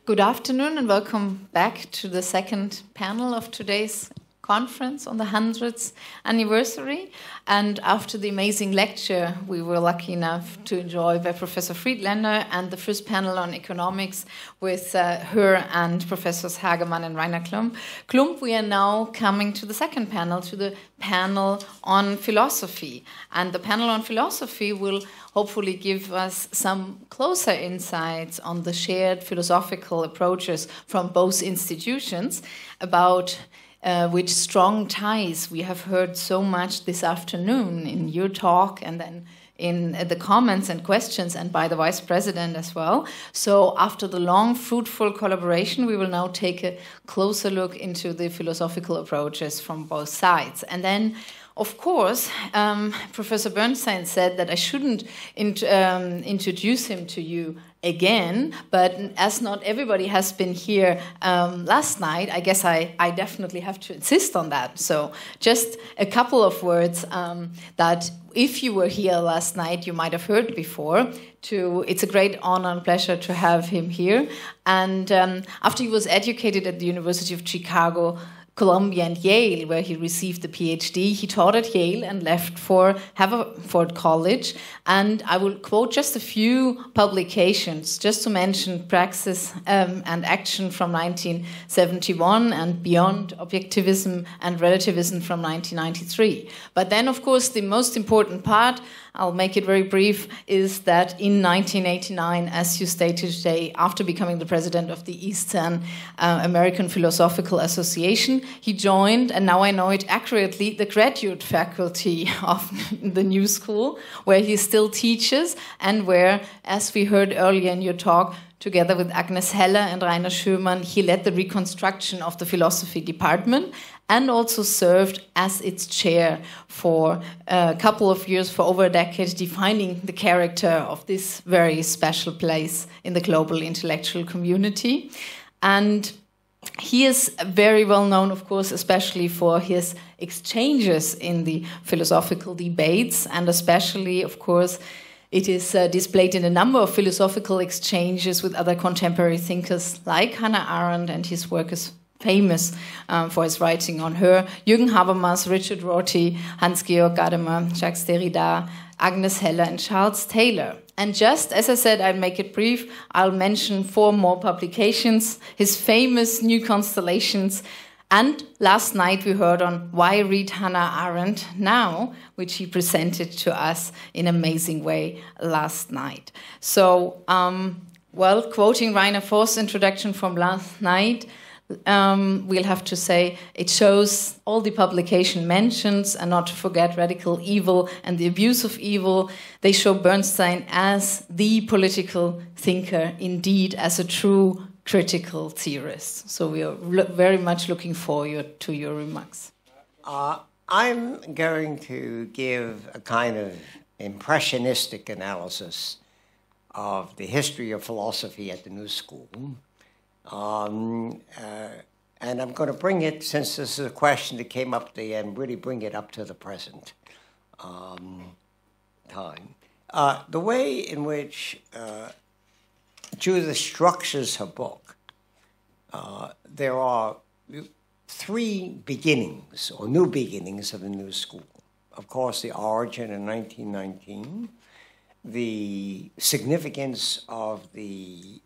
Good afternoon and welcome back to the second panel of today's conference on the 100th anniversary. And after the amazing lecture we were lucky enough to enjoy by Professor Friedlander and the first panel on economics with her and Professors Hagemann and Rainer Klump, we are now coming to the second panel, to the panel on philosophy. And the panel on philosophy will hopefully give us some closer insights on the shared philosophical approaches from both institutions about which strong ties we have heard so much this afternoon in your talk and then in the comments and questions and by the Vice President as well. So after the long, fruitful collaboration, we will now take a closer look into the philosophical approaches from both sides. And then, of course, Professor Bernstein said that I shouldn't introduce him to you again, but as not everybody has been here last night, I guess I definitely have to insist on that. So just a couple of words that if you were here last night, you might have heard before. It's a great honor and pleasure to have him here. And after he was educated at the University of Chicago, Columbia and Yale, where he received the PhD. He taught at Yale and left for Haverford College. And I will quote just a few publications, just to mention Praxis and Action from 1971 and Beyond Objectivism and Relativism from 1993. But then, of course, the most important part, I'll make it very brief, is that in 1989, as you stated today, after becoming the president of the Eastern American Philosophical Association, he joined, and now I know it accurately, the graduate faculty of the New School, where he still teaches and where, as we heard earlier in your talk, together with Agnes Heller and Rainer Schürmann, he led the reconstruction of the philosophy department and also served as its chair for a couple of years, for over a decade, defining the character of this very special place in the global intellectual community. And he is very well known, of course, especially for his exchanges in the philosophical debates, and especially, of course, it is displayed in a number of philosophical exchanges with other contemporary thinkers like Hannah Arendt, and his work is famous for his writing on her, Jürgen Habermas, Richard Rorty, Hans-Georg Gadamer, Jacques Derrida, Agnes Heller, and Charles Taylor. And just as I said, I'll make it brief, I'll mention 4 more publications, his famous New Constellations, and last night we heard on Why Read Hannah Arendt Now, which he presented to us in an amazing way last night. So, well, quoting Rainer Forst's introduction from last night, we'll have to say it shows all the publication mentions, and not to forget Radical Evil and the Abuse of Evil. They show Bernstein as the political thinker, indeed as a true critical theorist. So we are very much looking forward to your remarks. I'm going to give a kind of impressionistic analysis of the history of philosophy at the New School. And I'm going to bring it, since this is a question that came up at the end, really bring it up to the present time. The way in which Judith structures her book, there are 3 beginnings, or new beginnings, of the New School. Of course, the origin in 1919, the significance of the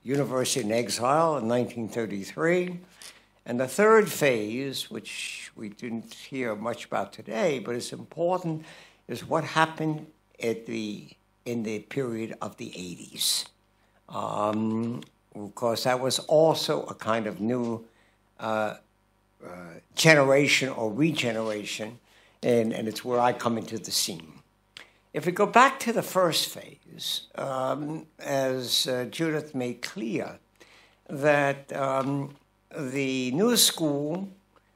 University in Exile in 1933, and the third phase, which we didn't hear much about today, but it's important, is what happened in the period of the 80s. Of course, that was also a kind of new generation or regeneration, and it's where I come into the scene. If we go back to the first phase, as Judith made clear, that the New School,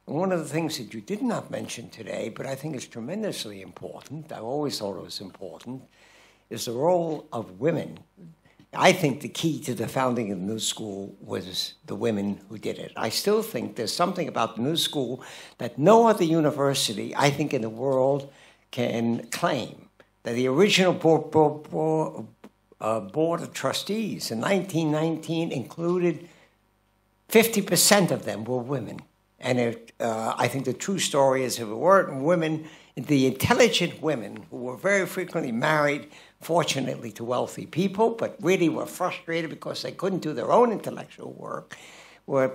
one of the things that you did not mention today, but I think is tremendously important, I always thought it was important, is the role of women. I think the key to the founding of the New School was the women who did it. I still think there's something about the New School that no other university, I think, in the world can claim. That the original board of trustees in 1919 included 50% of them were women. And I think the true story is if it weren't women, the intelligent women who were very frequently married, fortunately, to wealthy people, but really were frustrated because they couldn't do their own intellectual work,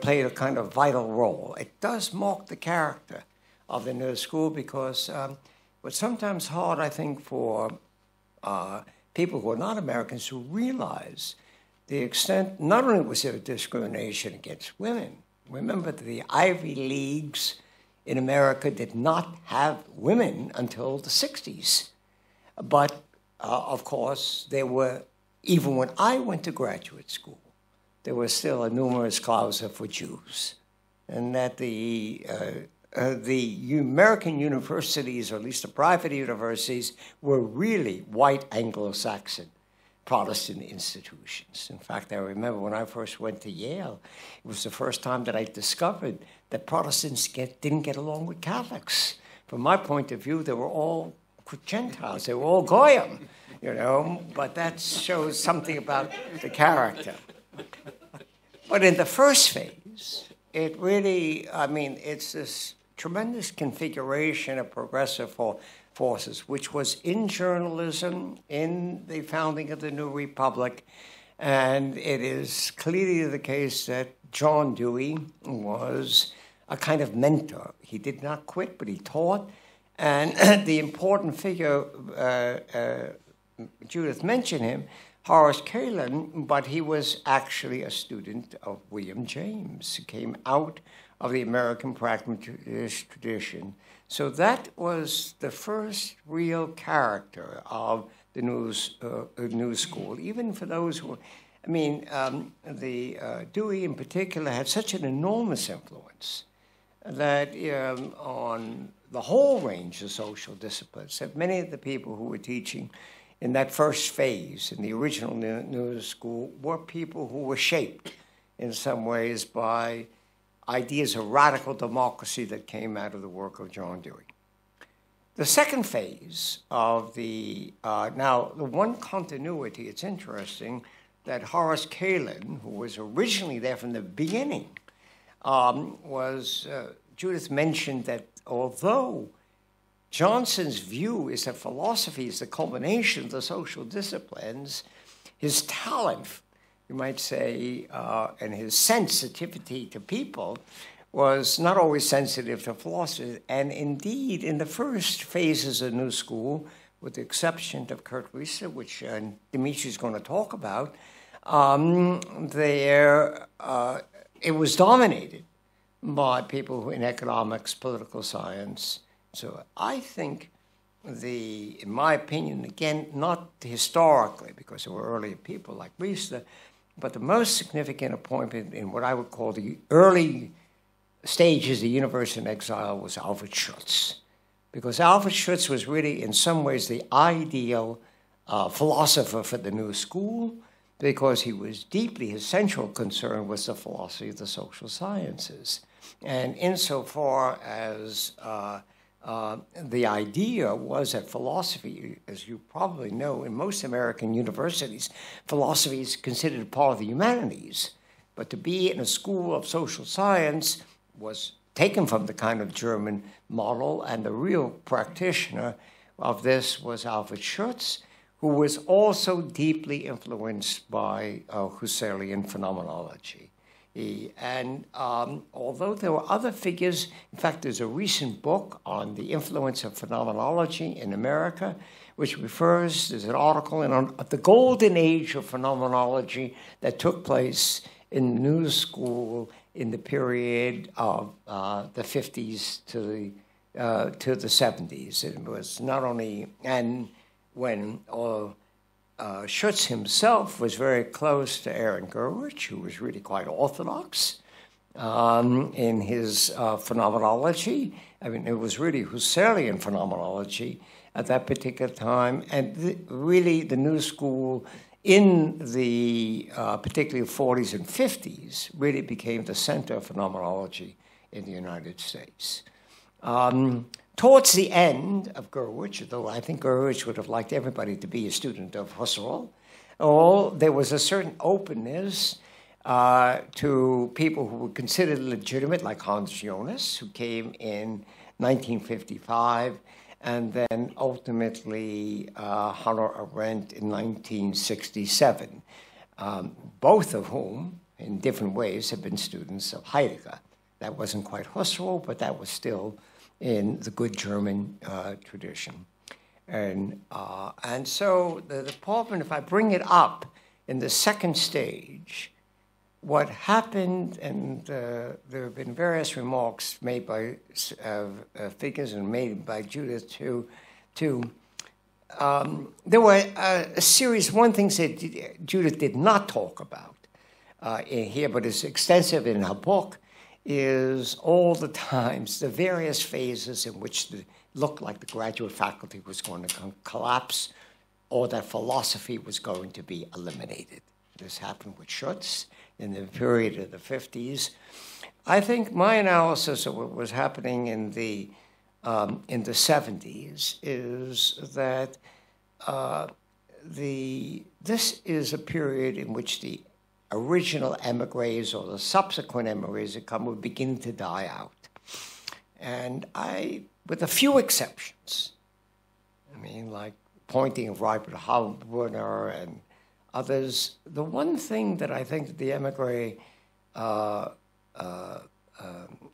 played a kind of vital role. It does mark the character of the New School because what's sometimes hard, I think, for people who are not Americans to realize the extent, not only was there discrimination against women. Remember, the Ivy Leagues in America did not have women until the 60s. But, of course, there were, even when I went to graduate school, there was still a numerus clausa for Jews. And that the American universities, or at least the private universities, were really white Anglo-Saxon Protestant institutions. In fact, I remember when I first went to Yale, it was the first time that I discovered that Protestants didn't get along with Catholics. From my point of view, they were all Gentiles. They were all Goyim, you know, but that shows something about the character. But in the first phase, it really, I mean, it's this tremendous configuration of progressive forces, which was in journalism, in the founding of the New Republic, and it is clearly the case that John Dewey was a kind of mentor. He did not quit, but he taught, and the important figure, Judith mentioned him, Horace Kalin, but he was actually a student of William James. He came out of the American pragmatist tradition. So that was the first real character of the New School, even for those who, I mean, Dewey in particular had such an enormous influence that on the whole range of social disciplines, that many of the people who were teaching in that first phase, in the original New School, were people who were shaped in some ways by ideas of radical democracy that came out of the work of John Dewey. The second phase of now the one continuity, it's interesting that Horace Kalin, who was originally there from the beginning, Judith mentioned that although Johnson's view is that philosophy is the culmination of the social disciplines, his talent, you might say, and his sensitivity to people was not always sensitive to philosophy. And indeed, in the first phases of New School, with the exception of Kurt Riese, which Dmitri is going to talk about, it was dominated by people in economics, political science. So I think in my opinion, again, not historically, because there were earlier people like Riese, but the most significant appointment in what I would call the early stages of the University in Exile was Alfred Schutz. Because Alfred Schutz was really, in some ways, the ideal philosopher for the New School, because he was his central concern was the philosophy of the social sciences. And insofar as the idea was that philosophy, as you probably know, in most American universities, philosophy is considered part of the humanities. But to be in a school of social science was taken from the kind of German model, and the real practitioner of this was Alfred Schutz, who was also deeply influenced by Husserlian phenomenology. Although there were other figures, in fact, there's a recent book on the influence of phenomenology in America, which there's an article on the golden age of phenomenology that took place in the New School in the period of the 50s to the 70s. It was not only, and when Schutz himself was very close to Aaron Gurwitch, who was really quite orthodox in his phenomenology. I mean, it was really Husserlian phenomenology at that particular time, and really the New School in the particularly 40s and 50s really became the center of phenomenology in the United States. Towards the end of Gurwitch, though I think Gurwitch would have liked everybody to be a student of Husserl, there was a certain openness to people who were considered legitimate, like Hans Jonas, who came in 1955, and then ultimately Hannah Arendt in 1967, both of whom, in different ways, have been students of Heidegger. That wasn't quite Husserl, but that was still in the good German tradition. And so the department, if I bring it up in the second stage, what happened, and there have been various remarks made by figures and made by Judith too. There were a series, one thing that Judith did not talk about in here, but is extensive in her book, is all the times, the various phases in which it looked like the graduate faculty was going to collapse or that philosophy was going to be eliminated. This happened with Schutz in the period of the 50s. I think my analysis of what was happening in the 70s is that this is a period in which the original emigres or the subsequent emigres that come would begin to die out. And with a few exceptions, I mean, like pointing of Robert Halbrunner and others, the one thing that I think that the emigre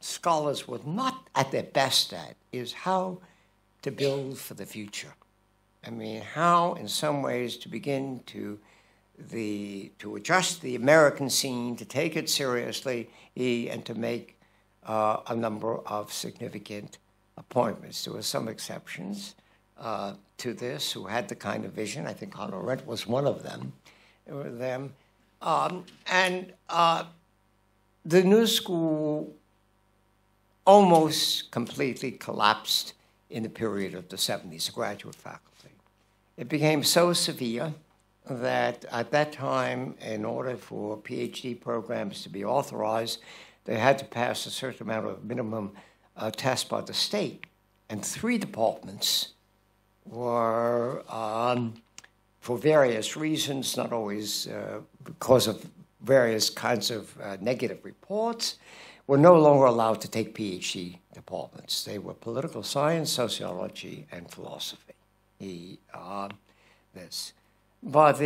scholars were not at their best at is how to build for the future. I mean, how, in some ways, to begin to adjust the American scene, to take it seriously, and to make a number of significant appointments. There were some exceptions to this who had the kind of vision. I think Hannah Arendt was one of them. The New School almost completely collapsed in the period of the 70s, the graduate faculty. It became so severe that at that time, in order for PhD programs to be authorized, they had to pass a certain amount of minimum test by the state. And 3 departments were, for various reasons, not always because of various kinds of negative reports, were no longer allowed to take PhD departments. They were political science, sociology, and philosophy. But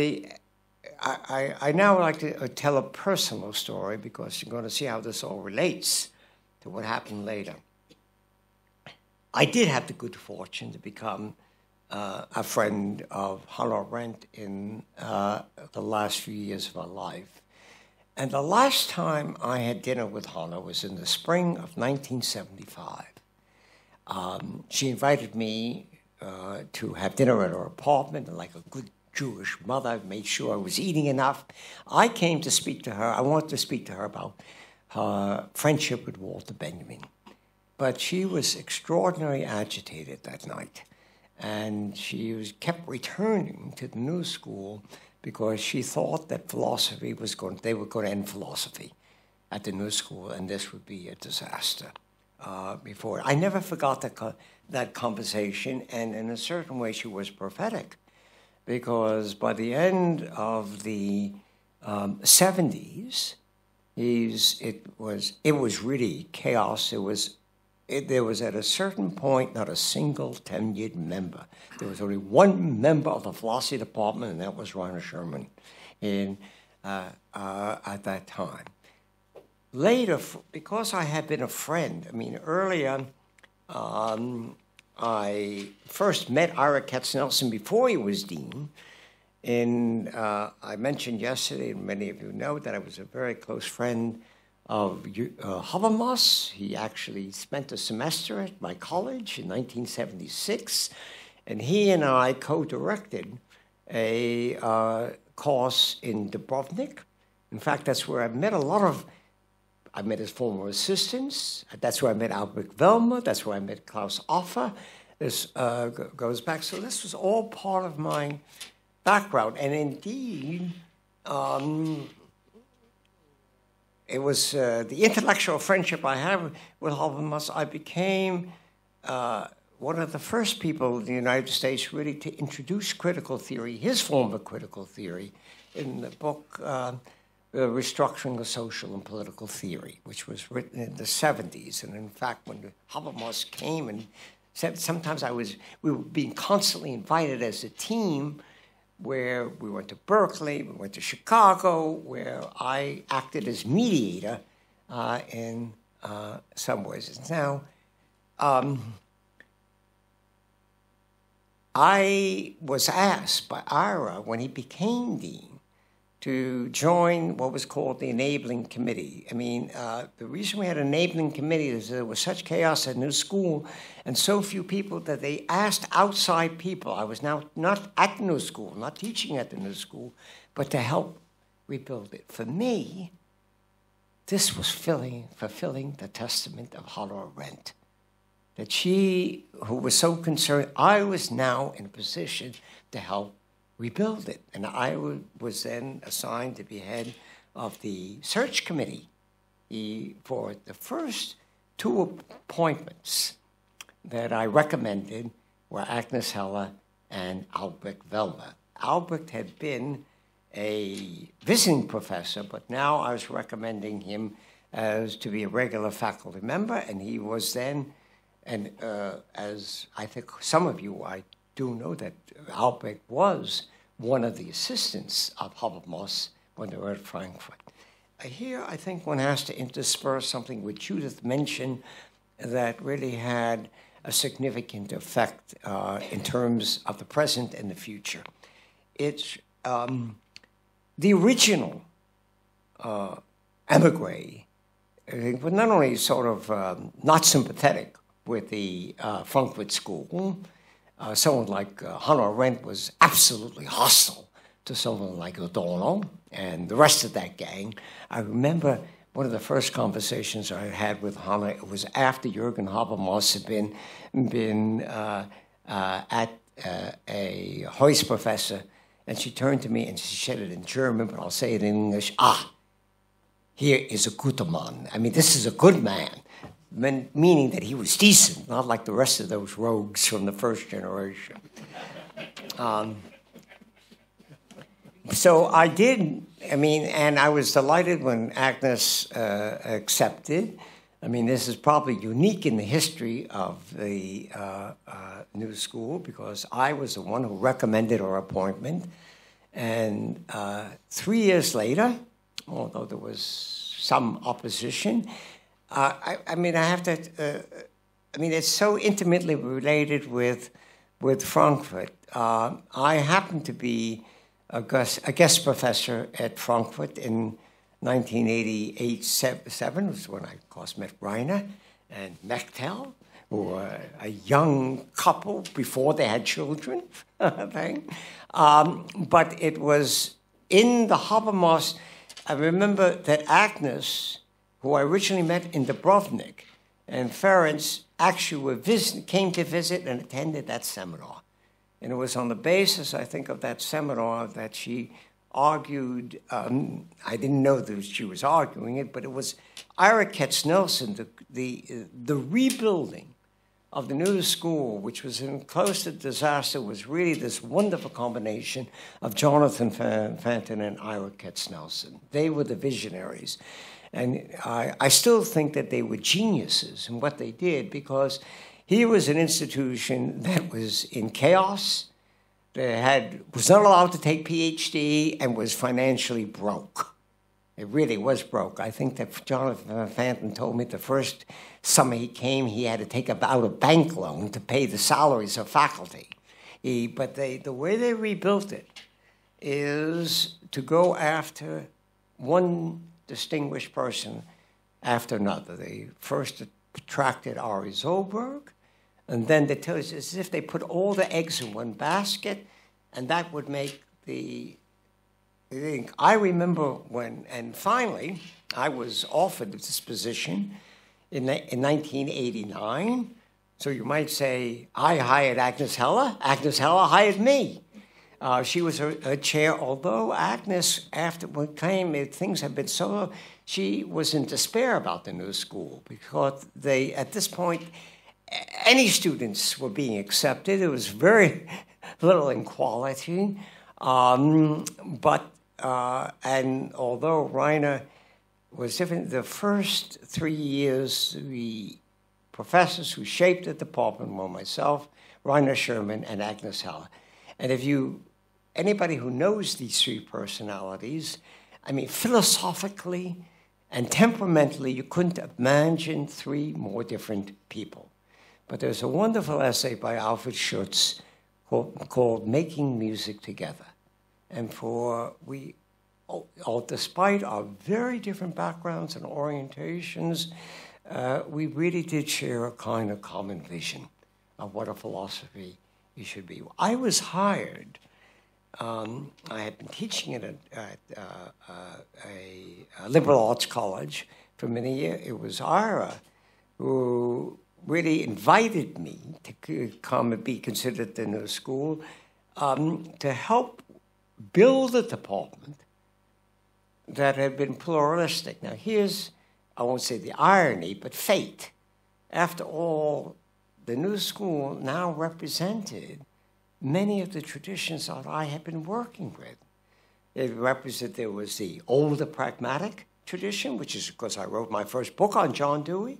I now would like to tell a personal story because you're going to see how this all relates to what happened later. I did have the good fortune to become a friend of Hannah Arendt in the last few years of her life. And the last time I had dinner with Hannah was in the spring of 1975. She invited me to have dinner at her apartment, and like a good Jewish mother, made sure I was eating enough. I came to speak to her. I wanted to speak to her about her friendship with Walter Benjamin. But she was extraordinarily agitated that night. And she kept returning to the New School because she thought that they were going to end philosophy at the New School, and this would be a disaster. I never forgot that conversation, and in a certain way she was prophetic, because by the end of the 70s, it was really chaos. There was at a certain point not a single tenured member. There was only one member of the philosophy department, and that was Rainer Sherman at that time. Later, because I had been a friend, earlier, I first met Ira Katznelson before he was dean. I mentioned yesterday, and many of you know, that I was a very close friend of Habermas. He actually spent a semester at my college in 1976, and he and I co-directed a course in Dubrovnik. In fact, that's where I met I met his former assistants. That's where I met Albrecht Wellmer. That's where I met Klaus Offer. This goes back. So this was all part of my background. And indeed, it was the intellectual friendship I had with Habermas. I became one of the first people in the United States really to introduce critical theory, his form of critical theory, in the book Restructuring of Social and Political Theory, which was written in the 70s. And in fact, when Habermas came and said, sometimes we were being constantly invited as a team, where we went to Berkeley, we went to Chicago, where I acted as mediator in some ways. Now, I was asked by Ira, when he became dean, to join what was called the Enabling Committee. I mean, the reason we had an Enabling Committee is there was such chaos at New School and so few people that they asked outside people. I was now not at the New School, not teaching at the New School, but to help rebuild it. For me, this was fulfilling the testament of Hannah Arendt, that she, who was so concerned, I was now in a position to help rebuild it. And I was then assigned to be head of the search committee for the first two appointments that I recommended were Agnes Heller and Albrecht Wellmer. Albrecht had been a visiting professor, but now I was recommending him as to be a regular faculty member, and he was then, and as I think some of you, I do know that Albrecht was one of the assistants of Habermas when they were at Frankfurt. Here, I think one has to intersperse something which Judith mentioned that really had a significant effect in terms of the present and the future. It's the original emigre, but not only sort of not sympathetic with the Frankfurt School. Someone like Hannah Arendt was absolutely hostile to someone like Adorno and the rest of that gang. I remember one of the first conversations I had with Hannah, it was after Jürgen Habermas had been at a Heuss professor, and she turned to me and she said it in German, but I'll say it in English. Here is a guter Mann. I mean, this is a good man. Meaning that he was decent, not like the rest of those rogues from the first generation. So I did, and I was delighted when Agnes accepted. I mean, this is probably unique in the history of the New School because I was the one who recommended her appointment. And 3 years later, although there was some opposition, it's so intimately related with Frankfurt. I happened to be a guest professor at Frankfurt in 1988-7, was when I, of course, met Reiner and Mechtel, who were a young couple before they had children. But it was in the Habermas. I remember that Agnes, who I originally met in Dubrovnik, and Ferenc actually came to visit and attended that seminar. And it was on the basis, I think, of that seminar that she argued, I didn't know that she was arguing it, but it was Ira Katznelson, the rebuilding of the New School, which was close to disaster, was really this wonderful combination of Jonathan Fanton and Ira Katznelson. They were the visionaries. And I still think that they were geniuses in what they did because here was an institution that was in chaos, that was not allowed to take PhD, and was financially broke. It really was broke. I think that Jonathan Fanton told me the first summer he came, he had to take out a bank loan to pay the salaries of faculty. But the way they rebuilt it is to go after one distinguished person after another. They first attracted Ari Zollberg, and then they tell us as if they put all the eggs in one basket, and that would make the thing. I remember when, and finally, I was offered this position in 1989. So you might say, I hired Agnes Heller. Agnes Heller hired me. She was a chair, although Agnes, after what came, things had been so, she was in despair about the New School because at this point, any students were being accepted. There was very little in quality. And although Rainer was different, the first 3 years, the professors who shaped the department were myself, Rainer Sherman, and Agnes Heller. And if anybody who knows these three personalities, I mean, philosophically and temperamentally, you couldn't imagine three more different people. But there's a wonderful essay by Alfred Schutz called Making Music Together. And despite our very different backgrounds and orientations, we really did share a kind of common vision of what a philosophy should be. I was hired. I had been teaching at a liberal arts college for many years. It was Ira who really invited me to come and be considered at the new school to help build a department that had been pluralistic. Now here's, I won't say the irony, but fate. After all, the new school now represented many of the traditions that I had been working with. It represented, there was the older pragmatic tradition, which is because I wrote my first book on John Dewey.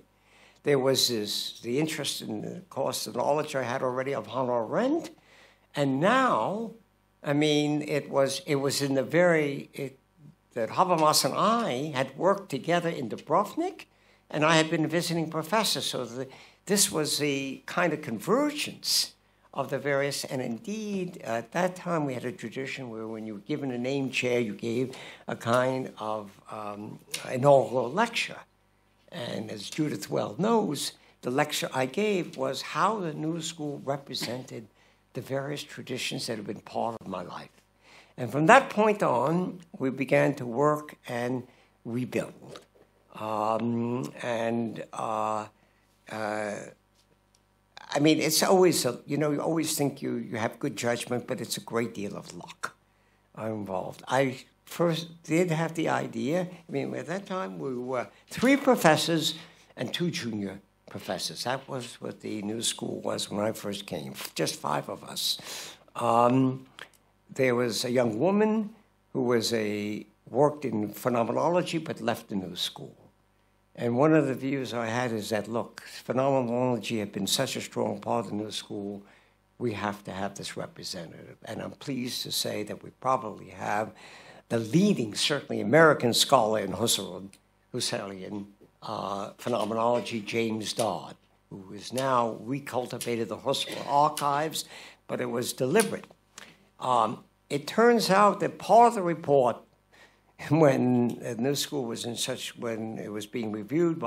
There was the interest in the course of knowledge I had already of Hannah Arendt. And now, I mean, it was in the that Habermas and I had worked together in Dubrovnik, and I had been visiting professors. So this was the kind of convergence of the various, and indeed, at that time we had a tradition where when you were given a name chair, you gave a kind of inaugural lecture. And as Judith well knows, the lecture I gave was how the new school represented the various traditions that had been part of my life. And from that point on, we began to work and rebuild. I mean, it's always, you always think you have good judgment, but it's a great deal of luck involved. I first did have the idea, I mean, at that time we were 3 professors and 2 junior professors. That was what the new school was when I first came, just 5 of us. There was a young woman who worked in phenomenology but left the new school. And one of the views I had is that, look, phenomenology had been such a strong part of the new school, we have to have this representative. And I'm pleased to say that we probably have the leading, certainly American scholar in Husserlian phenomenology, James Dodd, who has now recultivated the Husserl archives, but it was deliberate. It turns out that part of the report, when the new school was when it was being reviewed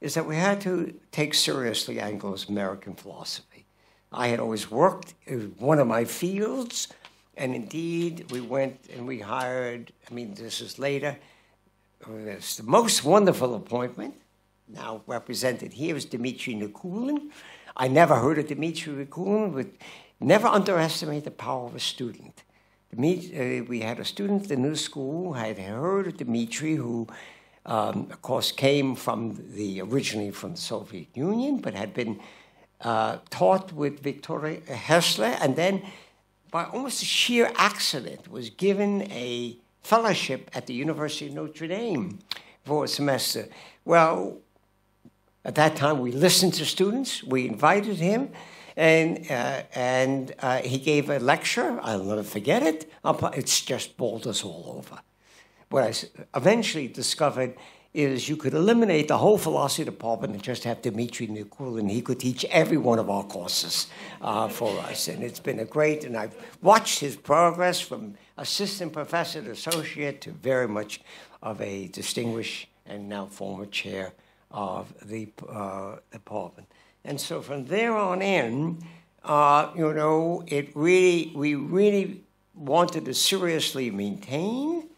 is that we had to take seriously Anglo-American philosophy. I had always worked in one of my fields, and indeed we went and we hired, I mean, this is later, it's the most wonderful appointment, now represented here is Dmitri Nikulin. I never heard of Dmitri Nikulin, but never underestimate the power of a student. We had a student at the new school, I had heard of Dmitri, who, of course, came originally from the Soviet Union, but had been taught with Victoria Hessler, and then, by almost a sheer accident, was given a fellowship at the University of Notre Dame for a semester. Well, at that time, we listened to students, we invited him, and he gave a lecture. I'll never forget it. It's just bowled us all over. What I eventually discovered is you could eliminate the whole philosophy department and just have Dmitri Nikulin. He could teach every one of our courses for us. And it's been and I've watched his progress from assistant professor to associate to very much of a distinguished and now former chair of the department. And so from there on in, we really wanted to seriously maintain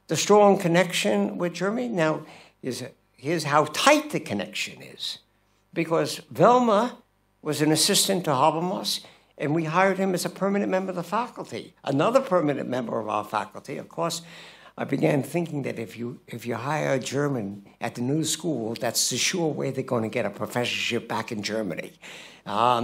the strong connection with Germany. Now, here's how tight the connection is. Because Velma was an assistant to Habermas, and we hired him as a permanent member of the faculty. Another permanent member of our faculty, of course, I began thinking that if you hire a German at the new school, that's the sure way they're going to get a professorship back in Germany.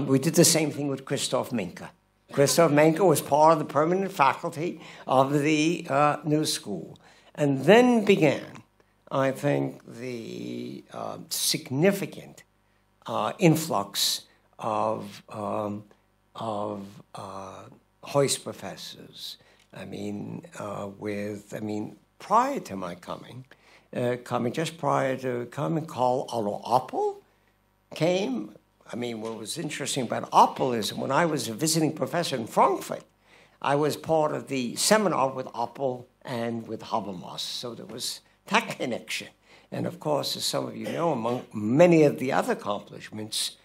We did the same thing with Christoph Menke. Christoph Menke was part of the permanent faculty of the new school. And then began, I think, the significant influx of Heuss professors. Prior to my coming, just prior to coming, Karl Otto Oppel came. What was interesting about Oppel is when I was a visiting professor in Frankfurt, I was part of the seminar with Oppel and with Habermas, so there was that connection. And of course, as some of you know, among many of the other accomplishments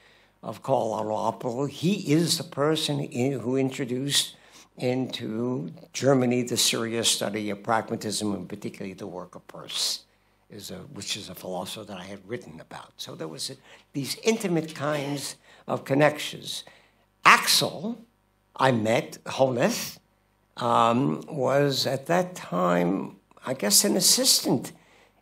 of Karl Otto Oppel, he is the person who introduced into Germany the serious study of pragmatism, and particularly the work of Peirce, which is a philosopher that I had written about. So there was these intimate kinds of connections. Axel, I met, Honeth, was at that time, I guess, an assistant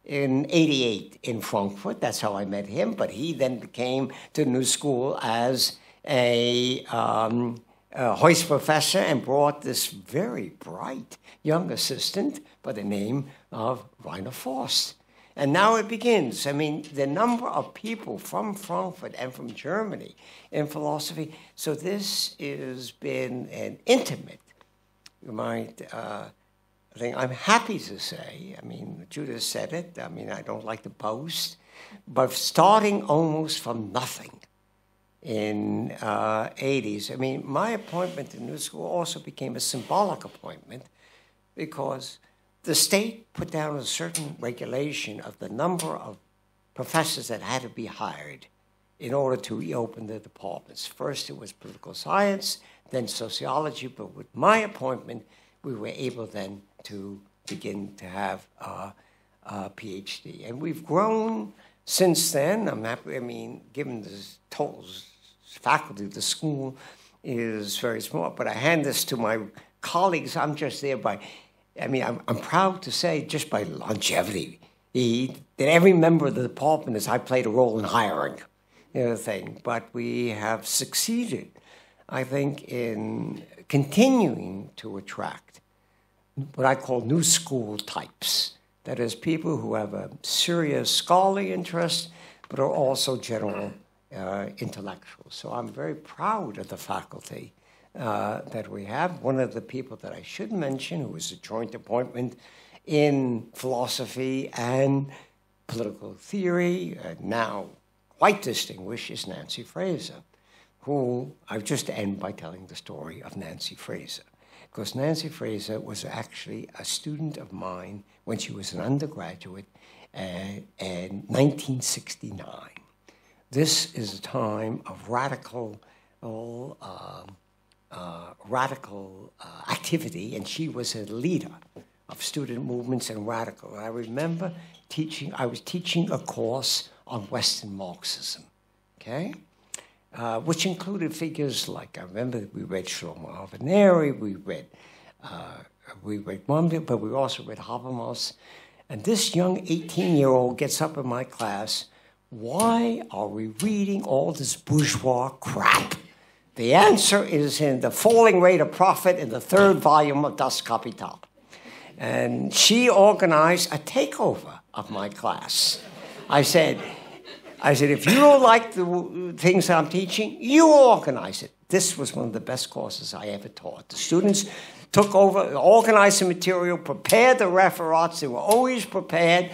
in '88 in Frankfurt. That's how I met him. But he then came to the new school as a Heuss professor and brought this very bright young assistant by the name of Rainer Forst. And now it begins. The number of people from Frankfurt and from Germany in philosophy. So this has been an intimate, you might thing. I'm happy to say, Judith said it, I don't like to boast, but starting almost from nothing in '80s, my appointment to New School also became a symbolic appointment because the state put down a certain regulation of the number of professors that had to be hired in order to reopen the departments. First, it was political science, then sociology, but with my appointment, we were able then to begin to have a PhD. And we've grown since then. I'm happy, given the total faculty of the school is very small, but I hand this to my colleagues. I'm just there by, I'm proud to say, just by longevity, that every member of the department I played a role in hiring, thing. But we have succeeded, I think, in continuing to attract what I call new school types. That is, people who have a serious scholarly interest, but are also general intellectuals. So I'm very proud of the faculty that we have. One of the people that I should mention, who was a joint appointment in philosophy and political theory, now quite distinguished, is Nancy Fraser, who I'll just end by telling the story of Nancy Fraser. Because Nancy Fraser was actually a student of mine when she was an undergraduate in 1969. This is a time of radical activity, and she was a leader of student movements and radical. I remember I was teaching a course on Western Marxism, okay? Which included figures like, I remember we read Shlomo Aveneri, we read Monbiot, but we also read Habermas. And this young 18-year-old gets up in my class, why are we reading all this bourgeois crap? The answer is in The Falling Rate of Profit in the 3rd volume of Das Kapital. And she organized a takeover of my class. I said, if you don't like the things that I'm teaching, you organize it. This was one of the best courses I ever taught. The students took over, organized the material, prepared the referats. They were always prepared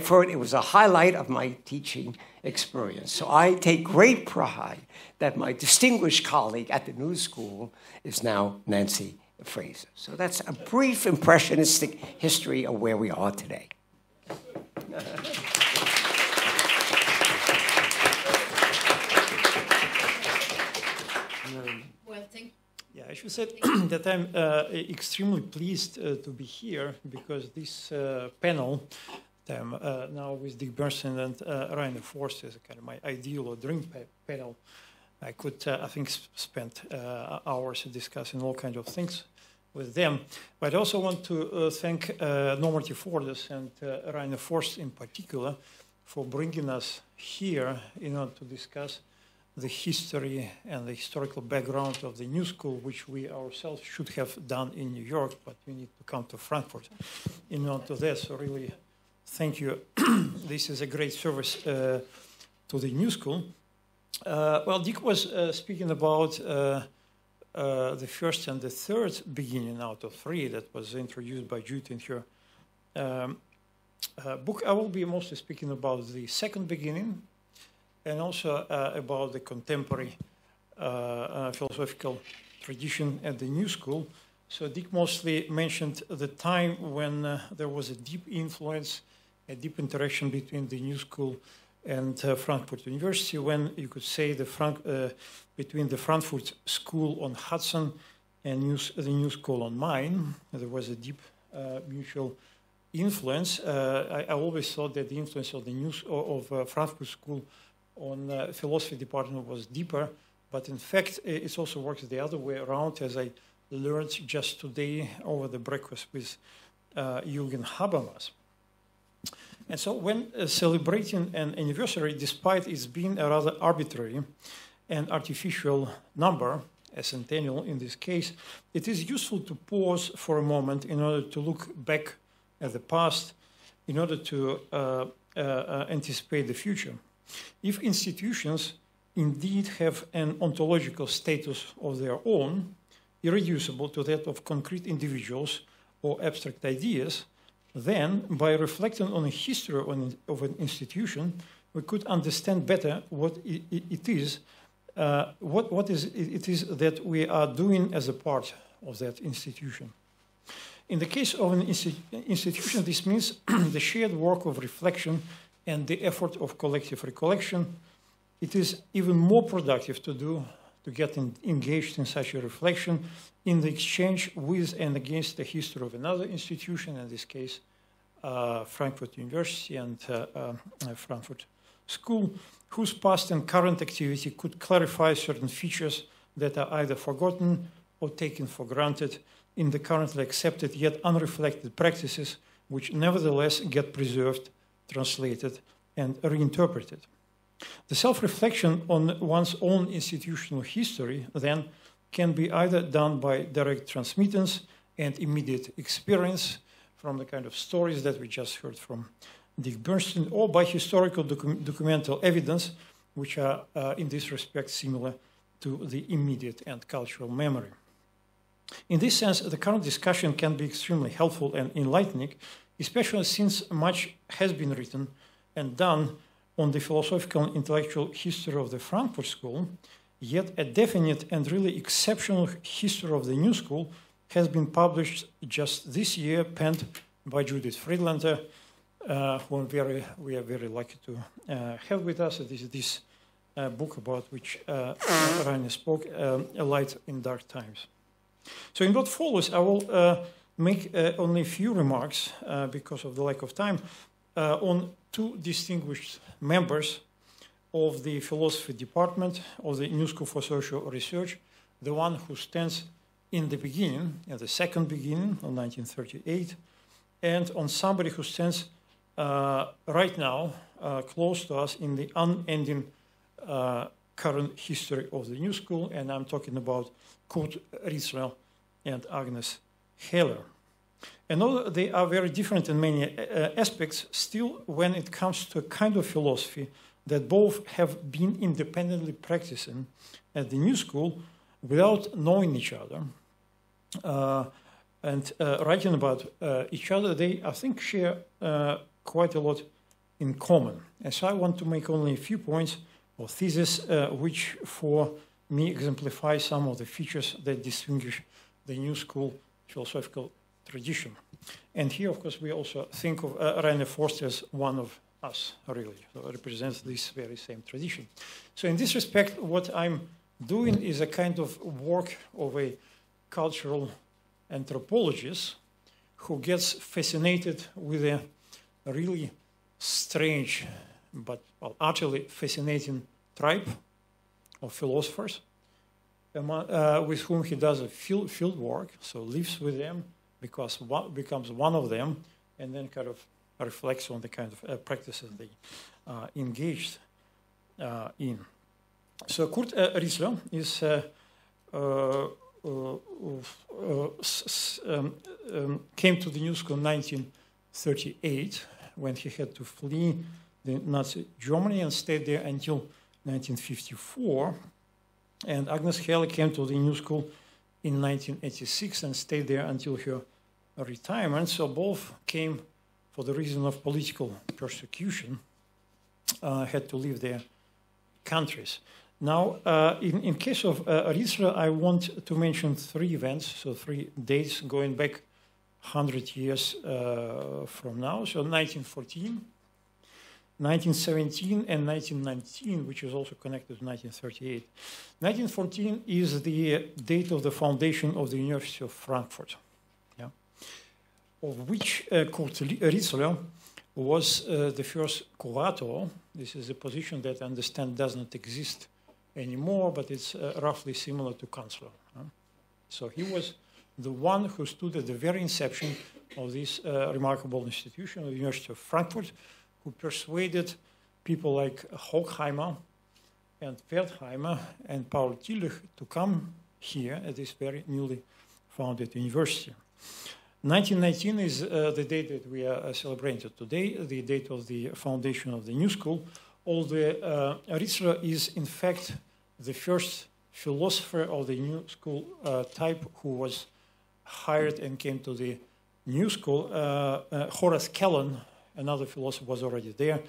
for it. It was a highlight of my teaching experience. So I take great pride that my distinguished colleague at the New School is now Nancy Fraser. So that's a brief impressionistic history of where we are today. Well, thank you. Yeah, I should say that I'm extremely pleased to be here because this panel, now with Dick Bernstein and Rainer Forst, is kind of my ideal or dream panel. I could, I think, spend hours discussing all kinds of things. with them. But I also want to thank Normative Forst and Rainer Forst in particular for bringing us here in order to discuss the history and the historical background of the New School, which we ourselves should have done in New York, but we need to come to Frankfurt in order to that. So really, thank you. This is a great service to the New School. Well, Dick was speaking about the first and the third beginning out of three that was introduced by Judith in her book. I will be mostly speaking about the second beginning and also about the contemporary philosophical tradition at the New School. So Dick mostly mentioned the time when there was a deep influence, a deep interaction between the New School and Frankfurt University, when you could say between the Frankfurt School on Hudson and the New School on Main, there was a deep mutual influence. I always thought that the influence of the Frankfurt School on philosophy department was deeper, but in fact it also works the other way around, as I learned just today over the breakfast with Jürgen Habermas. And so when celebrating an anniversary, despite its being a rather arbitrary and artificial number, a centennial in this case, it is useful to pause for a moment in order to look back at the past, in order to anticipate the future. If institutions indeed have an ontological status of their own, irreducible to that of concrete individuals or abstract ideas, then, by reflecting on the history of an institution, we could understand better what it is that we are doing as a part of that institution. In the case of an institution, this means the shared work of reflection and the effort of collective recollection. It is even more productive to get engaged in such a reflection in the exchange with and against the history of another institution, in this case, Frankfurt University and Frankfurt School, whose past and current activity could clarify certain features that are either forgotten or taken for granted in the currently accepted yet unreflected practices, which nevertheless get preserved, translated, and reinterpreted. The self-reflection on one's own institutional history, then, can be either done by direct transmittance and immediate experience from the kind of stories that we just heard from Dick Bernstein, or by historical documental evidence, which are in this respect similar to the immediate and cultural memory. In this sense, the current discussion can be extremely helpful and enlightening, especially since much has been written and done on the philosophical and intellectual history of the Frankfurt School, yet a definite and really exceptional history of the New School has been published just this year, penned by Judith Friedlander, whom we are very lucky to have with us. This is this book about which Rainer spoke, A Light in Dark Times. So in what follows, I will make only a few remarks, because of the lack of time, on two distinguished members of the philosophy department of the New School for Social Research, the one who stands in the beginning, at the second beginning of 1938, and on somebody who stands right now close to us in the unending current history of the New School, and I'm talking about Kurt Rizl and Agnes Heller. And although they are very different in many aspects, still when it comes to a kind of philosophy that both have been independently practicing at the New School without knowing each other and writing about each other, they, I think, share quite a lot in common. And so I want to make only a few points or theses which, for me, exemplify some of the features that distinguish the New School philosophical tradition. And here, of course, we also think of Rainer Forst as one of us, really, so represents this very same tradition. So in this respect, what I'm doing is a kind of work of a cultural anthropologist who gets fascinated with a really strange but utterly fascinating tribe of philosophers with whom he does a field work, so lives with them, becomes one of them, and then kind of reflects on the kind of practices they engaged in. So Kurt Riezler is came to the New School in 1938 when he had to flee the Nazi Germany and stayed there until 1954. And Agnes Heller came to the New School in 1986 and stayed there until her retirement. So both came for the reason of political persecution, had to leave their countries. Now, in case of Riezler, I want to mention 3 events, so 3 dates going back 100 years from now. So 1914, 1917, and 1919, which is also connected to 1938. 1914 is the date of the foundation of the University of Frankfurt, yeah, of which Kurt Riezler was the first curator. This is a position that I understand does not exist anymore, but it's roughly similar to Chancellor. So he was the one who stood at the very inception of this remarkable institution, the University of Frankfurt, who persuaded people like Horkheimer and Wertheimer and Paul Tillich to come here at this very newly founded university. 1919 is the date that we are celebrating today, the date of the foundation of the New School. Although Riezler is, in fact, the first philosopher of the New School type who was hired and came to the New School. Horace Kellan, another philosopher, was already there,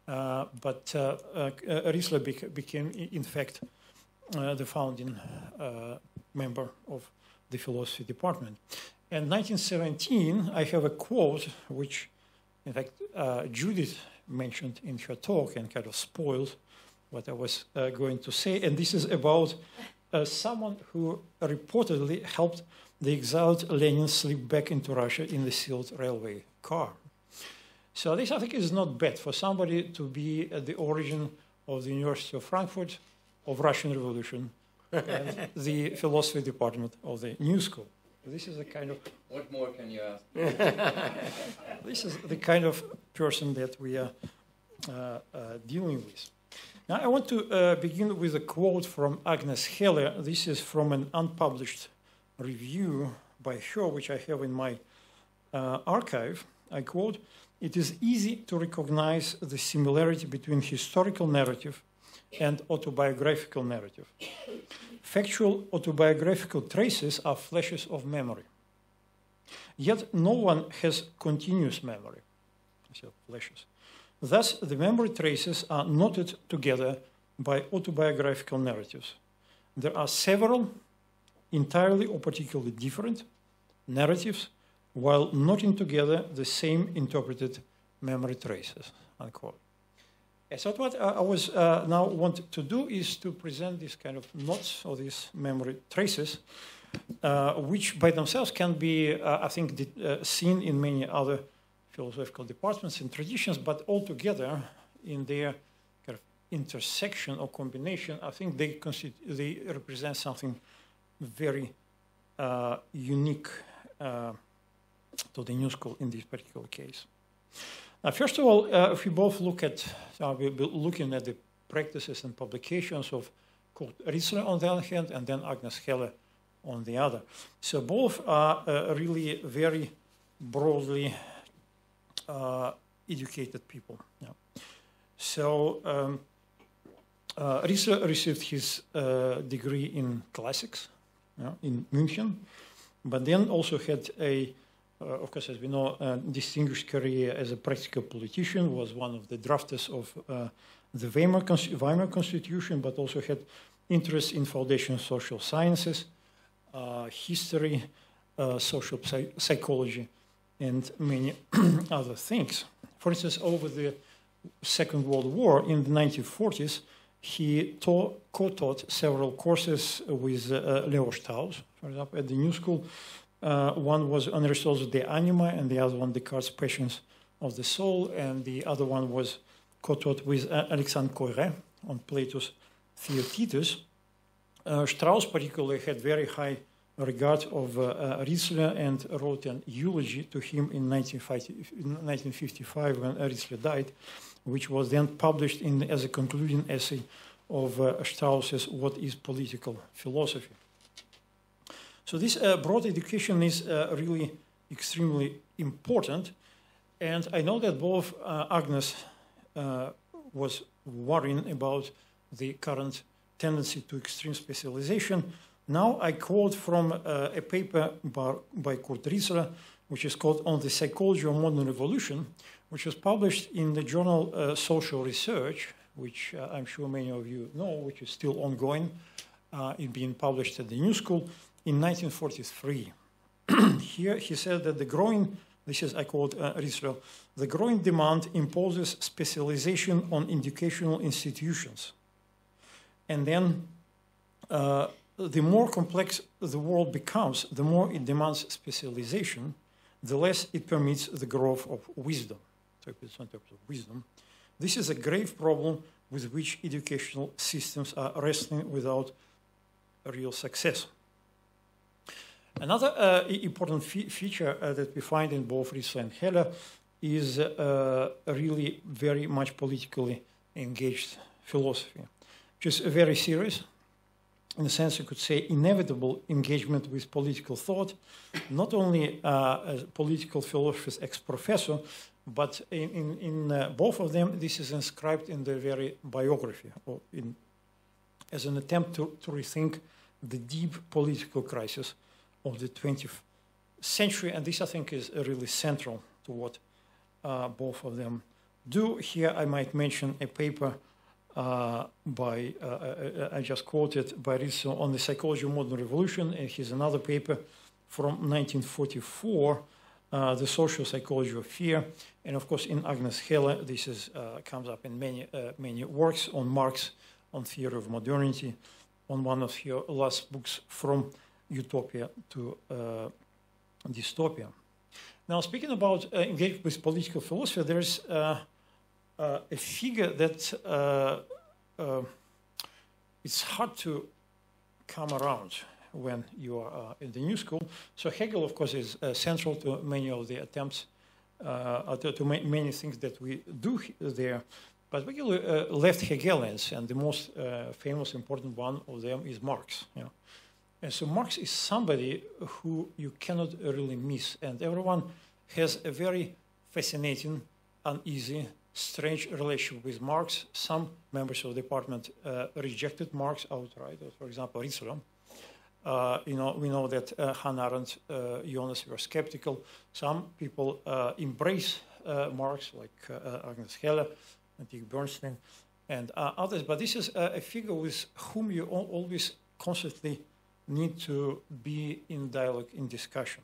but Riezler became, in fact, the founding member of the philosophy department. In 1917, I have a quote which, in fact, Judith mentioned in her talk and kind of spoiled what I was going to say. And this is about someone who reportedly helped the exiled Lenin slip back into Russia in the sealed railway car. So this, I think, is not bad for somebody to be at the origin of the University of Frankfurt, of Russian Revolution, and the philosophy department of the New School. This is the kind of... What more can you ask? This is the kind of person that we are dealing with. Now, I want to begin with a quote from Agnes Heller. This is from an unpublished review by her, which I have in my archive. I quote, "It is easy to recognize the similarity between historical narrative and autobiographical narrative. Factual autobiographical traces are flashes of memory. Yet no one has continuous memory." So flashes. "Thus, the memory traces are knotted together by autobiographical narratives. There are several, entirely or particularly different narratives, while knotting together the same interpreted memory traces," unquote. And so what I was now want to do is to present these kind of knots or these memory traces, which by themselves can be, I think, seen in many other philosophical departments and traditions, but altogether in their kind of intersection or combination, I think they represent something very unique to the New School in this particular case. Now, first of all, if we both look at, we'll be looking at the practices and publications of Kurt Riezler on the one hand, and then Agnes Heller on the other. So both are really very broadly educated people. Yeah. So Riezler received his degree in classics in München, but then also had a of course, as we know, distinguished career as a practical politician, was one of the drafters of the Weimar Constitution, but also had interest in foundation of social sciences, history, social psychology, and many other things. For instance, over the Second World War in the 1940s, he co-taught several courses with Leo Strauss, for example, at the New School. One was Aristotle De Anima, and the other one Descartes' Passions of the Soul, and the other one was co-taught with Alexandre Coiré on Plato's Theaetetus. Strauss particularly had very high regard of Riesler and wrote an eulogy to him in 1955 when Riesler died, which was then published as a concluding essay of Strauss's What is Political Philosophy? So this broad education is really extremely important, and I know that both Agnes was worrying about the current tendency to extreme specialization. Now I quote from a paper by Kurt Riesler, which is called On the Psychology of Modern Revolution, which was published in the journal Social Research, which I'm sure many of you know, which is still ongoing, it being published at the New School in 1943. Here he said that the growing, this is, I quote Riesler, the growing demand imposes specialization on educational institutions. And then the more complex the world becomes, the more it demands specialization, the less it permits the growth of wisdom. So it's in terms of wisdom. This is a grave problem with which educational systems are wrestling without real success. Another important feature that we find in both Riesler and Heller is really very much politically engaged philosophy, which is very serious. In a sense, you could say inevitable engagement with political thought, not only as political philosophers ex professor, but in both of them, this is inscribed in their very biography, or as an attempt to rethink the deep political crisis of the 20th century. And this, I think, is really central to what both of them do. Here, I might mention a paper by, I just quoted, by Riesler on the Psychology of Modern Revolution, and here's another paper from 1944, The Social Psychology of Fear. And of course, in Agnes Heller, this is, comes up in many works on Marx, on theory of modernity, on one of her last books, From Utopia to Dystopia. Now, speaking about engagement with political philosophy, there's a figure that it's hard to come around when you are in the New School. So Hegel, of course, is central to many of the attempts, to many things that we do there. But we left Hegelians, and the most famous, important one of them is Marx. You know? And so Marx is somebody who you cannot really miss, and everyone has a very fascinating, uneasy, strange relationship with Marx. Some members of the department rejected Marx outright. For example, Riesler. We know that Hannah Arendt, Jonas were skeptical. Some people embrace Marx, like Agnes Heller and Bernstein, and others. But this is a figure with whom you always constantly need to be in dialogue, in discussion.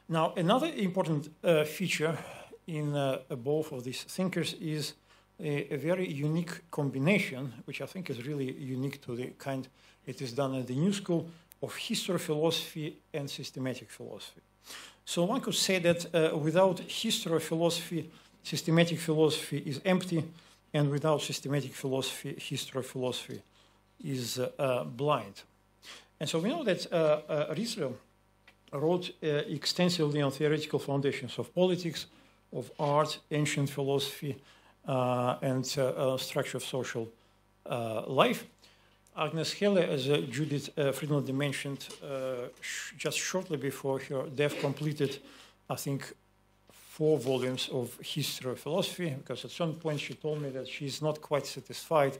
Now, another important feature in both of these thinkers is a very unique combination, which I think is really unique to the kind it is done at the New School, of history philosophy and systematic philosophy. So one could say that without history philosophy, systematic philosophy is empty, and without systematic philosophy, history philosophy is blind. And so we know that Riesler wrote extensively on theoretical foundations of politics, of art, ancient philosophy, and structure of social life. Agnes Heller, as Judith Rinaldi mentioned, just shortly before her death, completed, I think, 4 volumes of history of philosophy, because at some point she told me that she's not quite satisfied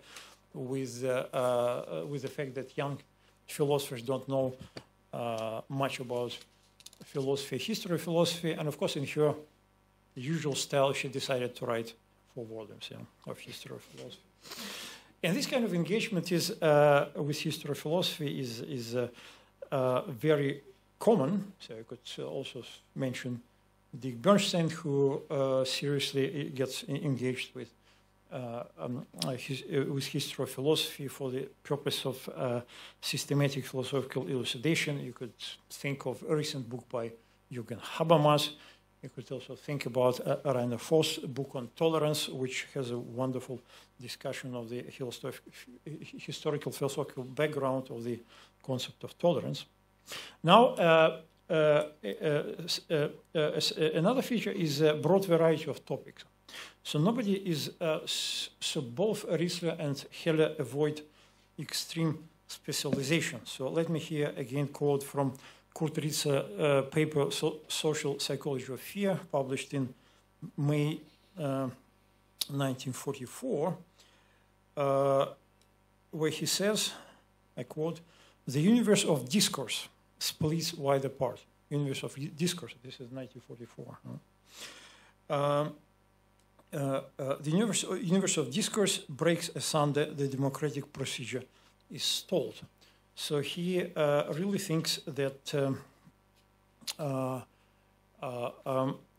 with the fact that young philosophers don't know much about philosophy, history of philosophy, and of course in her usual style she decided to write 4 volumes of history of philosophy. And this kind of engagement is with history of philosophy is very common. So I could also mention Dick Bernstein, who seriously gets engaged with history of philosophy for the purpose of systematic philosophical elucidation. You could think of a recent book by Jürgen Habermas, You could also think about Rainer Forst's book on tolerance, which has a wonderful discussion of the historical philosophical background of the concept of tolerance. Now, another feature is a broad variety of topics. So nobody is, so both Rissler and Heller avoid extreme specialization. So let me here again quote from Kurt Ritzer's paper, Social Psychology of Fear, published in May 1944, where he says, I quote, "The universe of discourse splits wide apart." Universe of discourse, this is 1944. The universe of discourse breaks asunder, the democratic procedure is stalled. So he really thinks that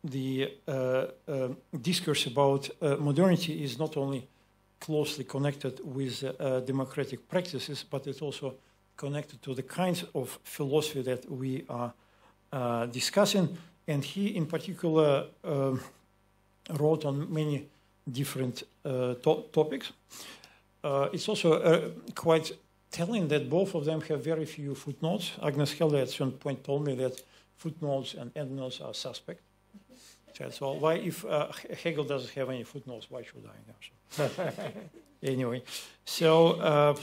the discourse about modernity is not only closely connected with democratic practices, but it's also connected to the kinds of philosophy that we are discussing. And he, in particular, wrote on many different topics. It's also quite telling that both of them have very few footnotes. Agnes Heller at some point told me that footnotes and endnotes are suspect. So why, if Hegel doesn't have any footnotes, why should I? Anyway, so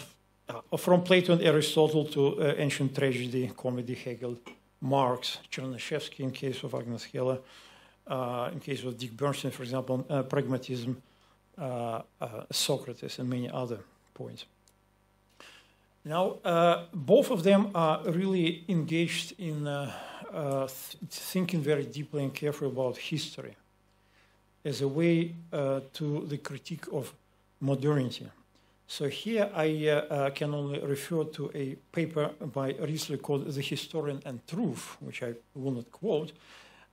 from Plato and Aristotle to ancient tragedy, comedy, Hegel, Marx, Chernyshevsky in case of Agnes Heller, in case of Dick Bernstein, for example, pragmatism, Socrates, and many other points. Now, both of them are really engaged in thinking very deeply and carefully about history as a way to the critique of modernity. So here I can only refer to a paper by Rissler called The Historian and Truth, which I will not quote,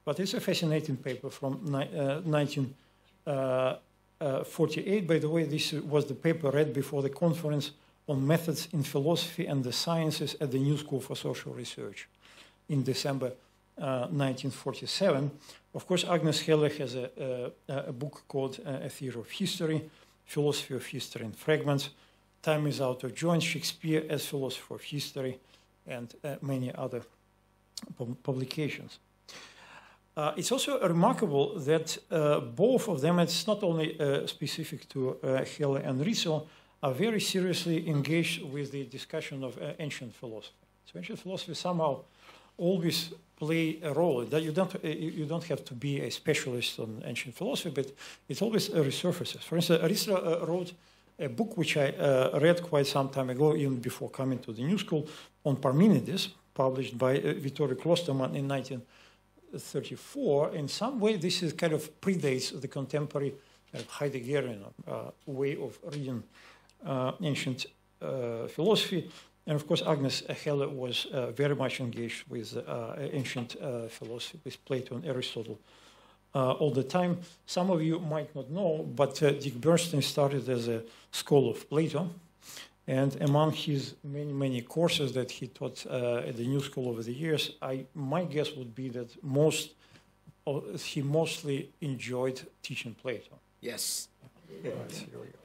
but it's a fascinating paper from 1948. By the way, this was the paper read before the conference on methods in philosophy and the sciences at the New School for Social Research in December 1947. Of course, Agnes Heller has a book called A Theory of History, Philosophy of History in Fragments, Time is Out of Joint, Shakespeare as Philosopher of History, and many other publications. It's also remarkable that both of them, it's not only specific to Heller and Rissler, are very seriously engaged with the discussion of ancient philosophy. So ancient philosophy somehow always play a role. That you don't have to be a specialist on ancient philosophy, but it always resurfaces. For instance, Rissler wrote a book which I read quite some time ago, even before coming to the New School, on Parmenides, published by Vittorio Klosterman in 1934. In some way, this is kind of predates the contemporary Heideggerian way of reading ancient philosophy. And of course, Agnes Heller was very much engaged with ancient philosophy, with Plato and Aristotle all the time. Some of you might not know, but Dick Bernstein started as a scholar of Plato. And among his many, many courses that he taught at the New School over the years, my guess would be that he mostly enjoyed teaching Plato. Yes. Right, here we go.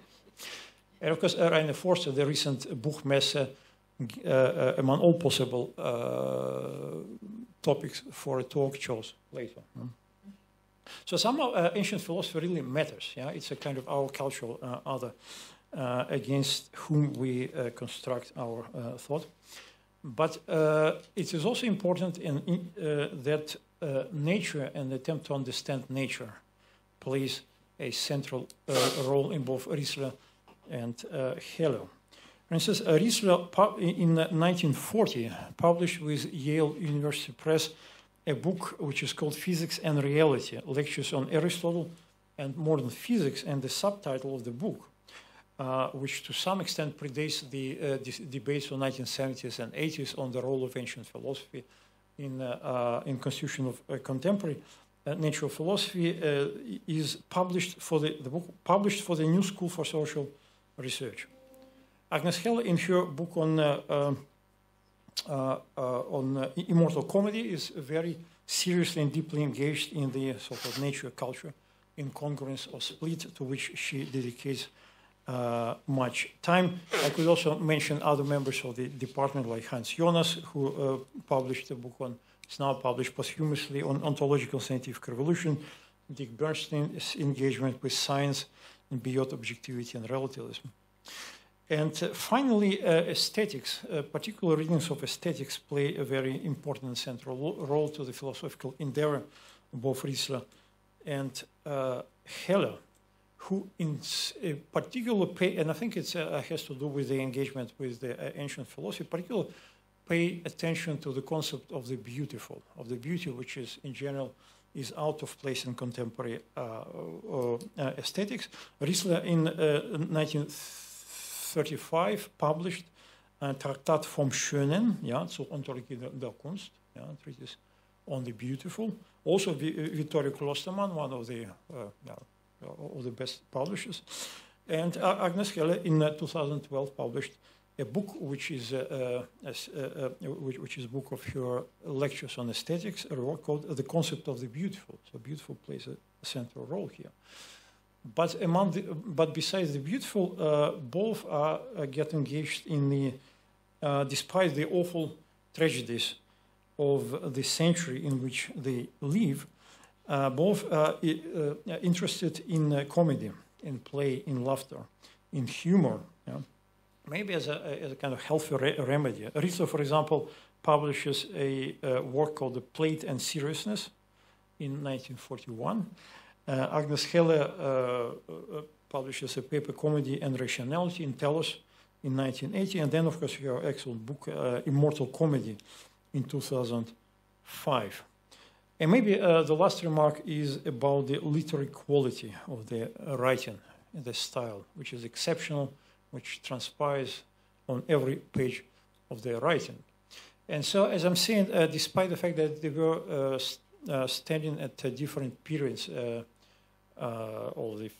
And of course, Rainer Forst, the recent Buchmesse, among all possible topics for a talk, chose Plato. So somehow ancient philosophy really matters. Yeah, it's a kind of our cultural other against whom we construct our thought. But it is also important that nature and the attempt to understand nature plays a central role in both Rissler and Heller. For instance, Rissler in 1940 published with Yale University Press a book which is called Physics and Reality, Lectures on Aristotle and Modern Physics, and the subtitle of the book, which to some extent predates the debates of 1970s and 80s on the role of ancient philosophy in constitution of contemporary natural philosophy, is published for the book published for the New School for Social Research. Agnes Heller, in her book on on immortal comedy is very seriously and deeply engaged in the so-called nature culture, incongruence or split, to which she dedicates much time. I could also mention other members of the department like Hans Jonas, who published a book it's now published posthumously on ontological scientific revolution, Dick Bernstein's engagement with science and beyond objectivity and relativism. And finally, aesthetics, particular readings of aesthetics play a very important and central role to the philosophical endeavor of both Riesler and Heller, who in particular pay, and I think it has to do with the engagement with the ancient philosophy, particularly pay attention to the concept of the beautiful, of the beauty which is in general is out of place in contemporary aesthetics. Riesler in 1935 published Traktat vom Schönen, zur Ontologie der Kunst, treatise on the beautiful. Also Vittorio Klostermann, one of the best publishers. And Agnes Heller in 2012 published a book which is a book of her lectures on aesthetics, a work called The Concept of the Beautiful. So beautiful plays a central role here. But besides the beautiful, both get engaged in the, despite the awful tragedies of the century in which they live, both interested in comedy, in play, in laughter, in humor, maybe as a kind of healthy remedy. Riesler, for example, publishes a work called The Plate and Seriousness in 1941. Agnes Heller publishes a paper, Comedy and Rationality, in Telos in 1980, and then, of course, her excellent book, Immortal Comedy, in 2005. And maybe the last remark is about the literary quality of the writing, the style, which is exceptional, which transpires on every page of their writing. And so, as I'm saying, despite the fact that they were standing at different periods of the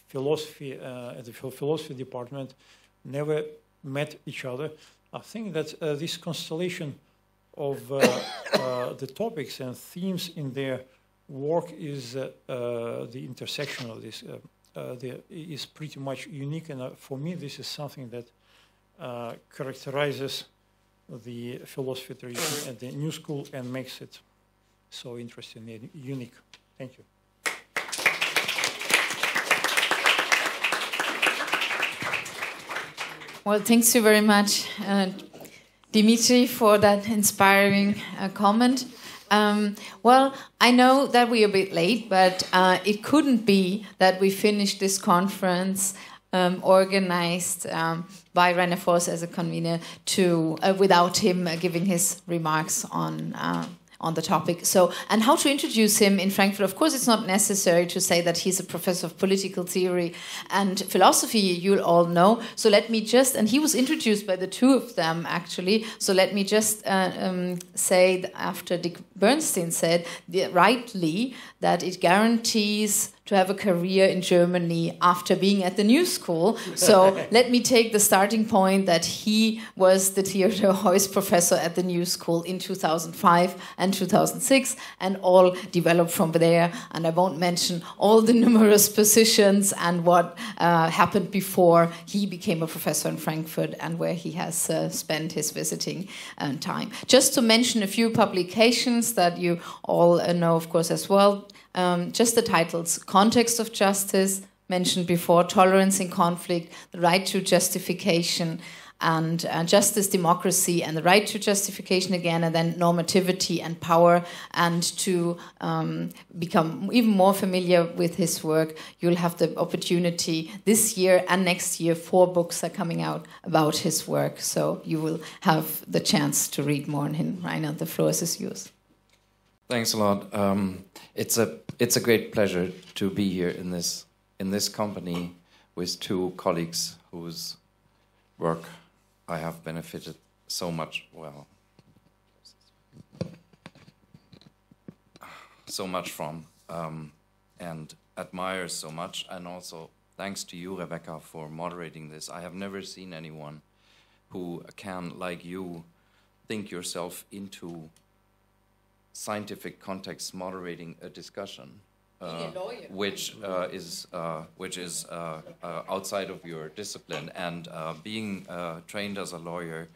philosophy, at the philosophy department, never met each other, I think that this constellation of the topics and themes in their work is the intersection of this is pretty much unique, and for me this is something that characterizes the philosophy tradition at the New School and makes it so interesting and unique. Thank you. Well, thanks you very much, Dmitri, for that inspiring comment. Well, I know that we're a bit late, but it couldn't be that we finished this conference organized by Rainer Forst as a convener without him giving his remarks on the topic. So, and how to introduce him in Frankfurt? Of course, it's not necessary to say that he's a professor of political theory and philosophy, you'll all know. So let me just, and he was introduced by the two of them, actually. So let me just say, after Dick Bernstein said, rightly, that it guarantees to have a career in Germany after being at the New School. So let me take the starting point that he was the Theodor Heuss professor at the New School in 2005 and 2006, and all developed from there. And I won't mention all the numerous positions and what happened before he became a professor in Frankfurt and where he has spent his visiting time. Just to mention a few publications that you all know, of course, as well. Just the titles: Context of Justice, mentioned before, Tolerance in Conflict, The Right to Justification, and Justice, Democracy, and the Right to Justification again, and then Normativity and Power. And to become even more familiar with his work, you'll have the opportunity this year and next year. 4 books are coming out about his work, so you will have the chance to read more on him. Rainer, the floor is yours. Thanks a lot. It's a great pleasure to be here in this company with 2 colleagues whose work I have benefited so much from and admire so much. And also thanks to you, Rebecca, for moderating this. I have never seen anyone who can, like you, think yourself into scientific context moderating a discussion, which is outside of your discipline. And being trained as a lawyer,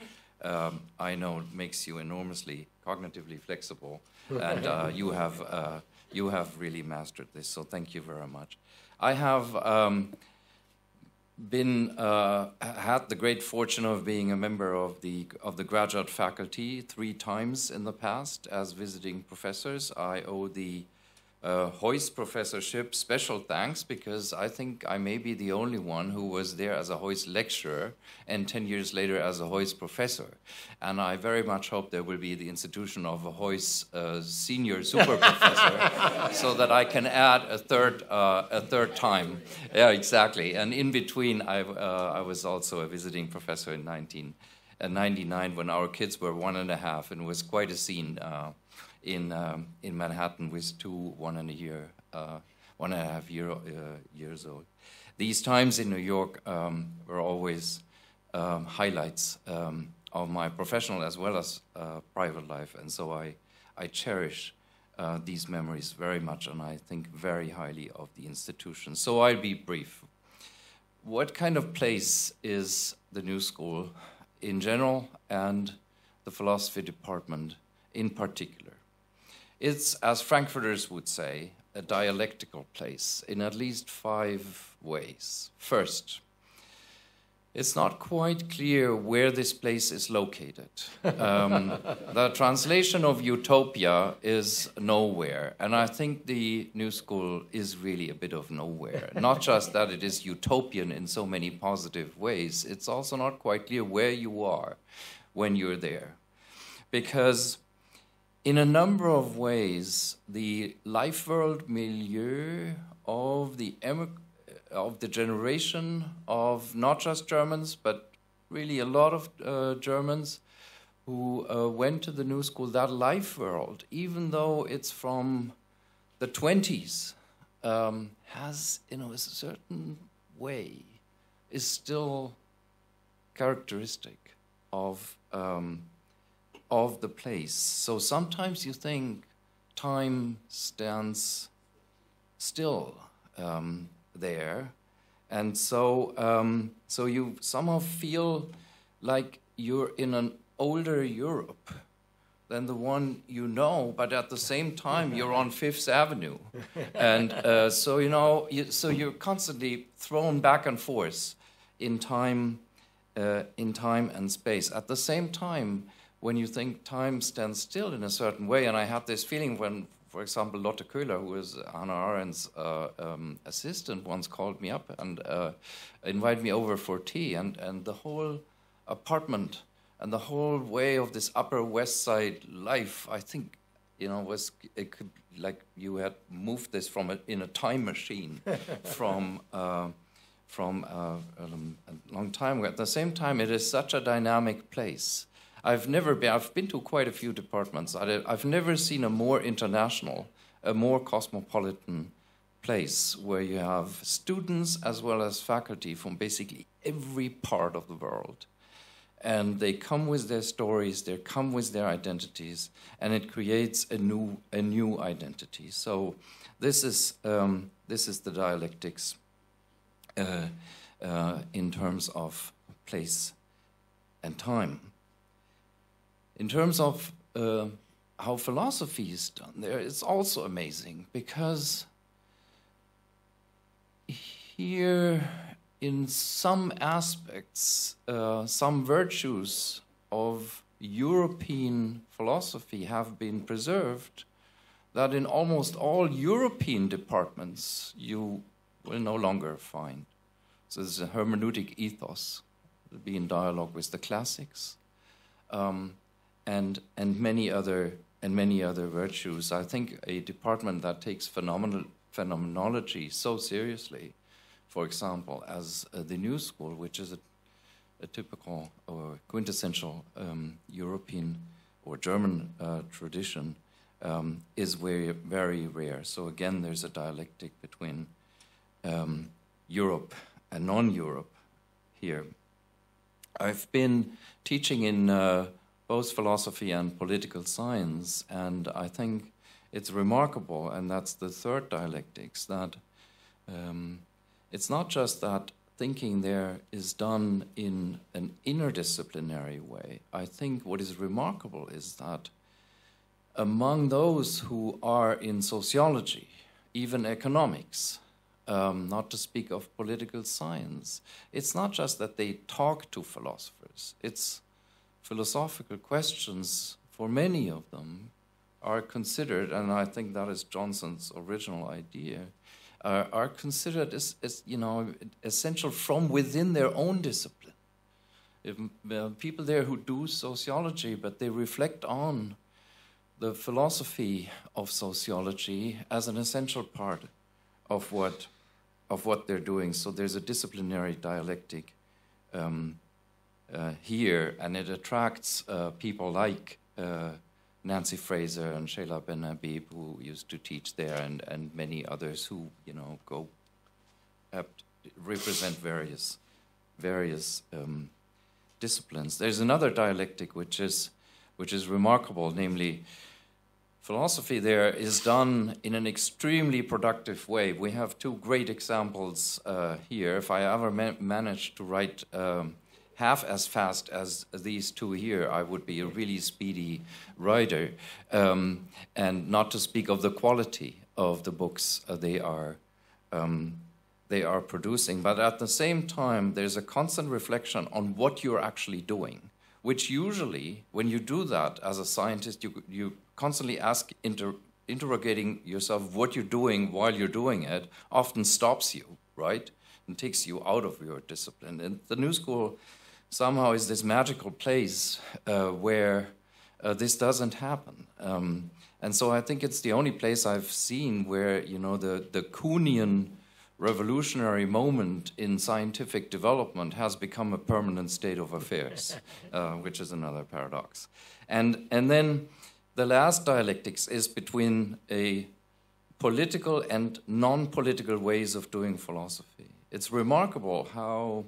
I know makes you enormously cognitively flexible, and you have really mastered this. So thank you very much. I have had the great fortune of being a member of the graduate faculty 3 times in the past as visiting professors. I owe the Heuss professorship special thanks, because I think I may be the only one who was there as a Heuss lecturer and 10 years later as a Heuss professor. And I very much hope there will be the institution of a Heuss senior super professor so that I can add a third time. Yeah, exactly. And in between, I was also a visiting professor in 1999 when our kids were 1.5, and it was quite a scene. In Manhattan with 2 1.5 years old. These times in New York were always highlights of my professional as well as private life, and so I cherish these memories very much, and I think very highly of the institution. So I'll be brief. What kind of place is the New School in general and the philosophy department in particular? It's, as Frankfurters would say, a dialectical place in at least 5 ways. First, it's not quite clear where this place is located. The translation of utopia is nowhere, and I think the New School is really a bit of nowhere. Not just that it is utopian in so many positive ways, it's also not quite clear where you are when you're there. Because in a number of ways, the life world milieu of the generation of not just Germans, but really a lot of Germans who went to the New School, that life world, even though it's from the 20s, has, in a certain way, is still characteristic of the place. So sometimes you think time stands still there, and so you somehow feel like you're in an older Europe than the one you know, but at the same time you're on Fifth Avenue, and so you're constantly thrown back and forth in time and space. At the same time, when you think time stands still in a certain way, and I had this feeling when, for example, Lotte Köhler, who was Hannah Arendt's assistant, once called me up and invited me over for tea, and the whole apartment and the whole way of this Upper West Side life, I think, it could, like you had moved this in a time machine from a long time ago. At the same time, it is such a dynamic place. I've been to quite a few departments. I've never seen a more international, a more cosmopolitan place where you have students as well as faculty from basically every part of the world. And they come with their stories, they come with their identities, and it creates a new identity. So this is the dialectics in terms of place and time. In terms of how philosophy is done there, it's also amazing, because here, in some aspects, some virtues of European philosophy have been preserved that in almost all European departments you will no longer find. So there's a hermeneutic ethos, to be in dialogue with the classics, and many other virtues. I think a department that takes phenomenology so seriously, for example, as the New School, which is a typical or quintessential European or German tradition, is very rare. So again, there's a dialectic between Europe and non-Europe here. I've been teaching in both philosophy and political science. And I think it's remarkable, and that's the third dialectics, that it's not just that thinking there is done in an interdisciplinary way. I think what is remarkable is that among those who are in sociology, even economics, not to speak of political science, it's not just that they talk to philosophers, it's philosophical questions, for many of them, are considered, and I think that is Johnson's original idea, are considered as essential from within their own discipline. If, people there who do sociology, but they reflect on the philosophy of sociology as an essential part of what they're doing. So there's a disciplinary dialectic here, and it attracts people like Nancy Fraser and Sheila Ben Habib, who used to teach there, and many others who represent various disciplines. There's another dialectic which is remarkable, namely, philosophy there is done in an extremely productive way. We have two great examples here. If I ever managed to write half as fast as these two here, I would be a really speedy writer. And not to speak of the quality of the books they are producing. But at the same time, there's a constant reflection on what you're actually doing, which usually, when you do that as a scientist, you constantly interrogating yourself what you're doing while you're doing it, often stops you, right? And takes you out of your discipline. And the New School somehow is this magical place where this doesn't happen. And so I think it's the only place I've seen where, the Kuhnian revolutionary moment in scientific development has become a permanent state of affairs, which is another paradox. And then the last dialectics is between a political and non-political ways of doing philosophy. It's remarkable how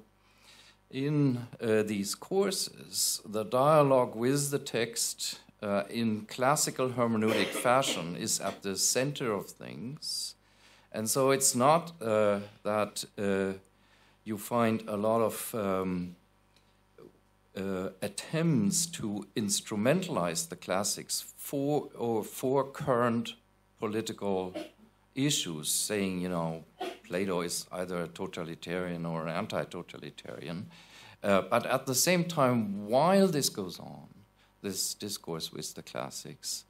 in these courses, the dialogue with the text in classical hermeneutic fashion is at the center of things. And so it's not that you find a lot of attempts to instrumentalize the classics for current political issues, saying, Plato is either a totalitarian or an anti-totalitarian. But at the same time, while this goes on, this discourse with the classics,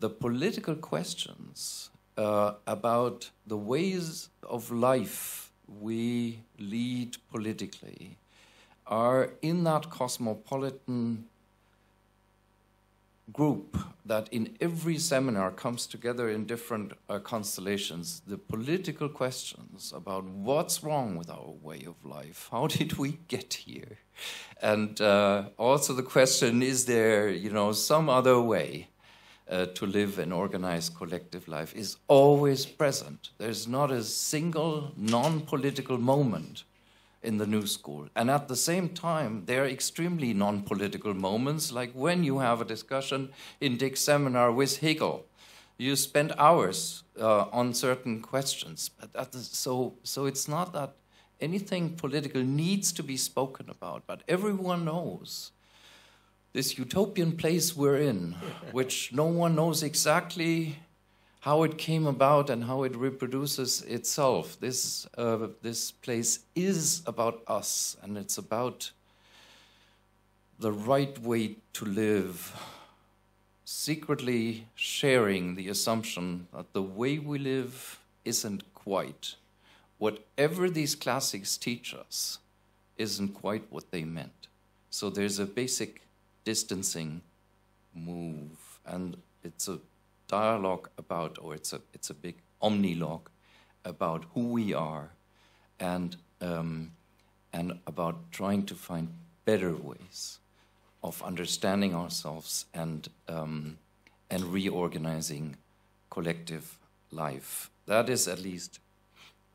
the political questions about the ways of life we lead politically are in that cosmopolitan group that in every seminar comes together in different constellations. The political questions about what's wrong with our way of life, how did we get here? And also the question, is there, some other way to live an organized collective life, is always present. There's not a single non-political moment in the New School. And at the same time, there are extremely non-political moments, like when you have a discussion in Dick's seminar with Hegel. You spend hours on certain questions. But so it's not that anything political needs to be spoken about, but everyone knows this utopian place we're in, which no one knows exactly how it came about and how it reproduces itself. This place is about us, and it's about the right way to live, secretly sharing the assumption that the way we live isn't quite. Whatever these classics teach us isn't quite what they meant. So there's a basic distancing move, and it's a dialogue about, or it's a big omnilogue about who we are, and about trying to find better ways of understanding ourselves and reorganizing collective life. That is at least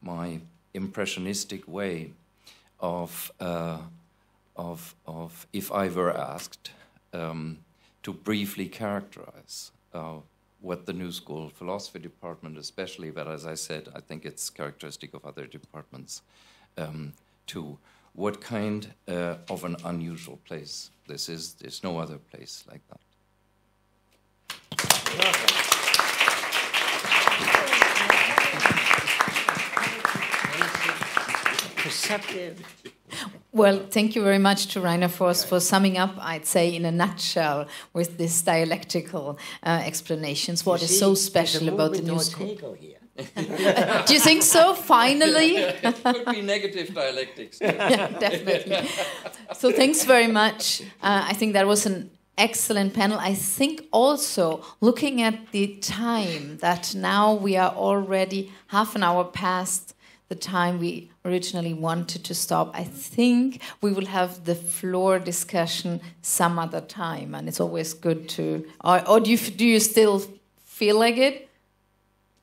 my impressionistic way of if I were asked to briefly characterize what the New School philosophy department especially, but as I said, I think it's characteristic of other departments too. What kind of an unusual place this is. There's no other place like that. Perceptive. Well, thank you very much to Rainer Forst for summing up, I'd say, in a nutshell, with this dialectical explanations, what is so special about the New School. Hegel here. Do you think so, finally? Could be negative dialectics. Yeah, definitely. So thanks very much. I think that was an excellent panel. I think also, looking at the time, that now we are already half an hour past the time we originally wanted to stop. I think we will have the floor discussion some other time, and it's always good to... Or do you still feel like it?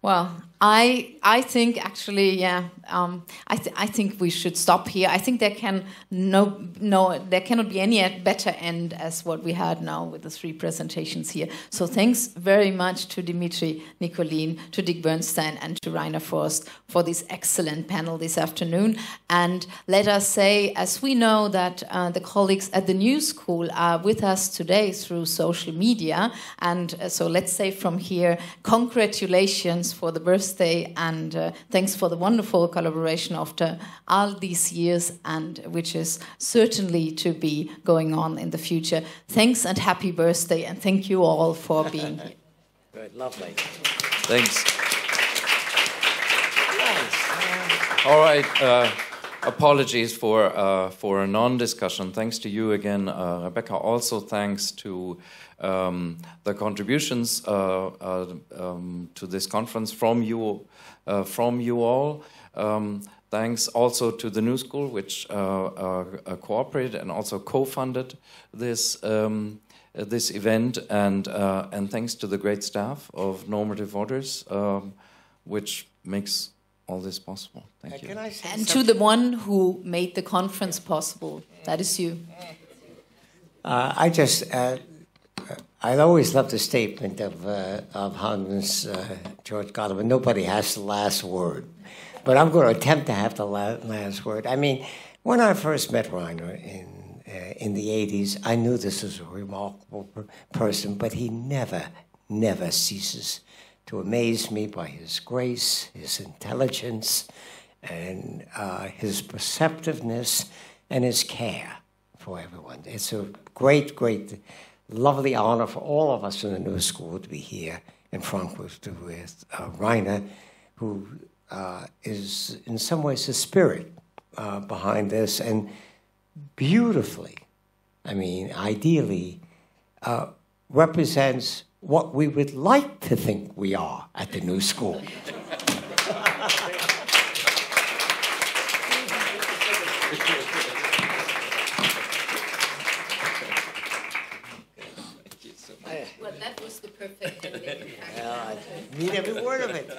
Well, I think actually, yeah, I think we should stop here. I think there there cannot be any better end as what we had now with the 3 presentations here. So thanks very much to Dmitri, Nikulin, to Dick Bernstein, and to Rainer Forst for this excellent panel this afternoon. And let us say, as we know that the colleagues at the New School are with us today through social media, and so let's say from here, congratulations for the birthday, and thanks for the wonderful collaboration after all these years, and which is certainly to be going on in the future. Thanks and happy birthday, and thank you all for being here. Good, lovely. Thanks. All right. Apologies for a non-discussion. Thanks to you again, Rebecca. Also thanks to the contributions to this conference from you all. Thanks also to the New School, which cooperated and also co-funded this this event, and thanks to the great staff of Normative Orders, which makes all this possible. Thank you. And to the one who made the conference possible, that is you. I always love the statement of Hans George Gottlieb, nobody has the last word. But I'm going to attempt to have the last word. I mean, when I first met Rainer in the 80s, I knew this was a remarkable person, but he never ceases to amaze me by his grace, his intelligence, and his perceptiveness, and his care for everyone. It's a great, lovely honor for all of us in the New School to be here in Frankfurt with Rainer, who is in some ways the spirit behind this, and beautifully, I mean, ideally, represents what we would like to think we are at the New School. Well, that was the perfect ending. I mean every word of it.